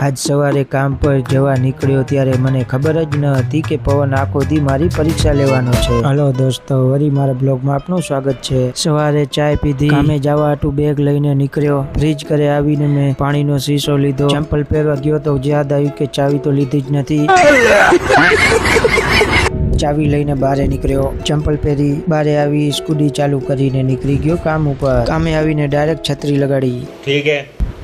આજ સવારે કામ પર જવા નીકળ્યો ત્યારે મને ખબર જ ન હતી કે પવન આખો દી મારી પરીક્ષા લેવાનો છે। હલો દોસ્તો, વળી મારા બ્લોગમાં આપનું સ્વાગત છે। સવારે ચાય પીધી, કામે જવા હાટુ બેગ લઈને નીકળ્યો। ફ્રીજ ઘરે આવીને મેં પાણીનો શીશો લીધો, ચંપલ પહેરવા ગયો તો યાદ આવ્યું કે ચાવી તો લીધી જ નથી। ચાવી લઈને બારે નીકળ્યો, ચંપલ પહેરી બારે આવી, સ્કૂટી ચાલુ કરીને નીકળી ગયો કામ ઉપર। કામે આવીને ડાયરેક્ટ છત્રી લગાડી। ઠીક હે।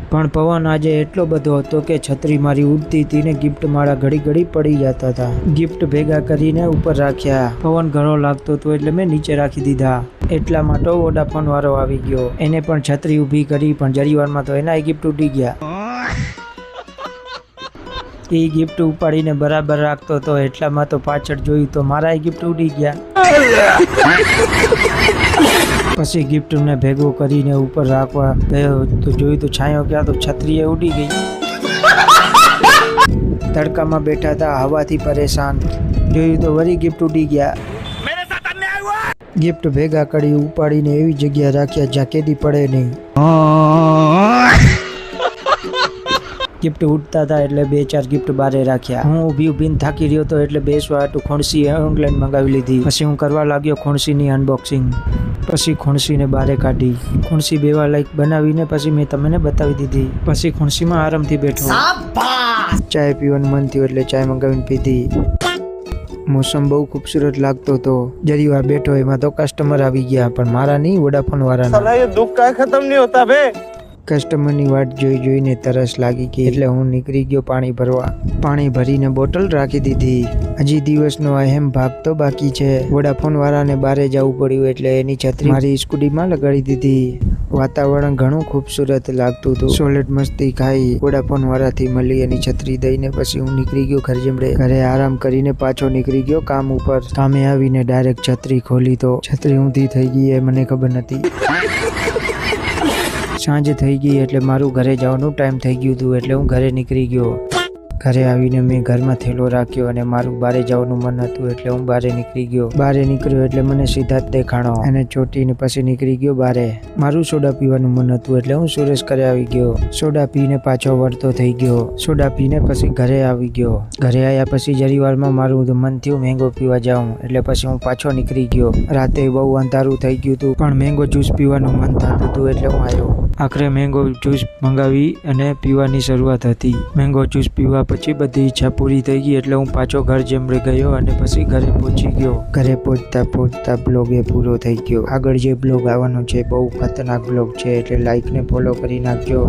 પણ પવન આજે એટલો બધો હતો કે છત્રી મારી ઉડતી હતી ને ગિફ્ટ મારા ઘડી ઘડી પડી જતા હતા। ગિફ્ટ ભેગા કરીને ઉપર રાખ્યા। પવન ઘણો લાગતો હતો એટલે મેં નીચે રાખી દીધા। એટલામાં તો વોડાફોન વાળો આવી ગયો, એને પણ છત્રી ઊભી કરી, પણ જરીવારમાં તો એના ગિફ્ટ ઉડી ગયા। એ ગિફ્ટ ઉપાડીને બરાબર રાખતો હતો, એટલામાં તો પાછળ જોયું તો મારા ગિફ્ટ ઉડી ગયા। પછી ગિફ્ટને ભેગું કરીને ઉપર રાખવા ગયો તો જોયું તો છાંયો ક્યાં તો છત્રી ઉડી ગઈ। તડકામાં બેઠા હતા, હવાથી પરેશાન, જોયું તો વળી ગિફ્ટ ઉડી ગયા। ગિફ્ટ ભેગા કરી ઉપાડીને એવી જગ્યા રાખ્યા જ્યાં કેદી પડે નહીં। ગિફ્ટ ઉડતા હતા એટલે 2-4 ગિફ્ટ બારે રાખ્યા। હું ઊભીને થાકી રહ્યો હતો એટલે બેસવા હાટુ ખુણસી ઓનલાઈન મંગાવી લીધી। પછી હું કરવા લાગ્યો ખુણસીની અનબોક્સિંગ। પછી ખુણસીને બારે કાઢી, ખુણસી બેવા લાયક બનાવીને પછી મેં તમને બતાવી દીધી। પછી ખુણસીમાં આરામથી બેઠો, ચાય પીવાનું મન થયું એટલે ચાય મંગાવીને પીધી। મોસમ બહુ ખૂબસૂરત લાગતો હતો। જરી વાર બેઠો એમાં તો કસ્ટમર આવી ગયા, પણ મારા નહીં, વોડાફોન વાળાના। દુઃખ કાંઈ ખતમ નહીં હોતા બે। કસ્ટમરની વાટ જોઈને તરસ લાગી ગઈ એટલે હું નીકળી ગયો પાણી ભરવા। પાણી ભરીને બોટલ રાખી દીધી। હજી દિવસનો અહેમ ભાગ તો બાકી છે। વોડાફોન વાળાને બારે જવું પડ્યું એટલે એની છત્રી મારી સ્કૂટીમાં લગાડી દીધી। વાતાવરણ ઘણું ખૂબસૂરત લાગતું હતું। સોલેટ મસ્તી ખાઈ વોડાફોન વાળાથી મળી એની છત્રી દઈને પછી હું નીકળી ગયો ઘર જમડે। ઘરે આરામ કરીને પાછો નીકળી ગયો કામ ઉપર। કામે આવીને ડાયરેક્ટ છત્રી ખોલી તો છત્રી ઊંધી થઈ ગઈ એ મને ખબર નથી। સાંજ થઈ ગઈ એટલે મારું ઘરે જવાનું ટાઈમ થઈ ગયું હતું એટલે હું ઘરે નીકળી ગયો। ઘરે આવીને મેં ઘરમાં થેલો રાખ્યો અને મારું બારે જવાનું મન હતું એટલે હું બારે નીકળી ગયો। બારે નીકળ્યો એટલે મને સિદ્ધાર્થ દેખાણો, એને ચોટીને પછી નીકળી ગયો બારે। મારું સોડા પીવાનું મન હતું એટલે હું સુરેશ ઘરે આવી ગયો। સોડા પીને પાછો વળતો થઈ ગયો। સોડા પીને પછી ઘરે આવી ગયો। ઘરે આવ્યા પછી જરીવારમાં મારું મન થયું મેંગો પીવા જાઉં એટલે પછી હું પાછો નીકળી ગયો। રાતે બહુ અંધારું થઈ ગયું હતું પણ મેંગો જ્યુસ પીવાનું મન થતું હતું એટલે હું આવ્યો। આખરે મેંગો જ્યુસ મંગાવી અને પીવાની શરૂઆત હતી। મેંગો જ્યુસ પીવા પછી બધી ઈચ્છા પૂરી થઈ ગઈ એટલે હું પાછો ઘર જમડે ગયો અને પછી ઘરે પહોંચી ગયો। ઘરે પહોંચતા બ્લોગ એ પૂરો થઈ ગયો। આગળ જે બ્લોગ આવવાનો છે બહુ ખતરનાક બ્લોગ છે એટલે લાઈક ને ફોલો કરી નાખજો।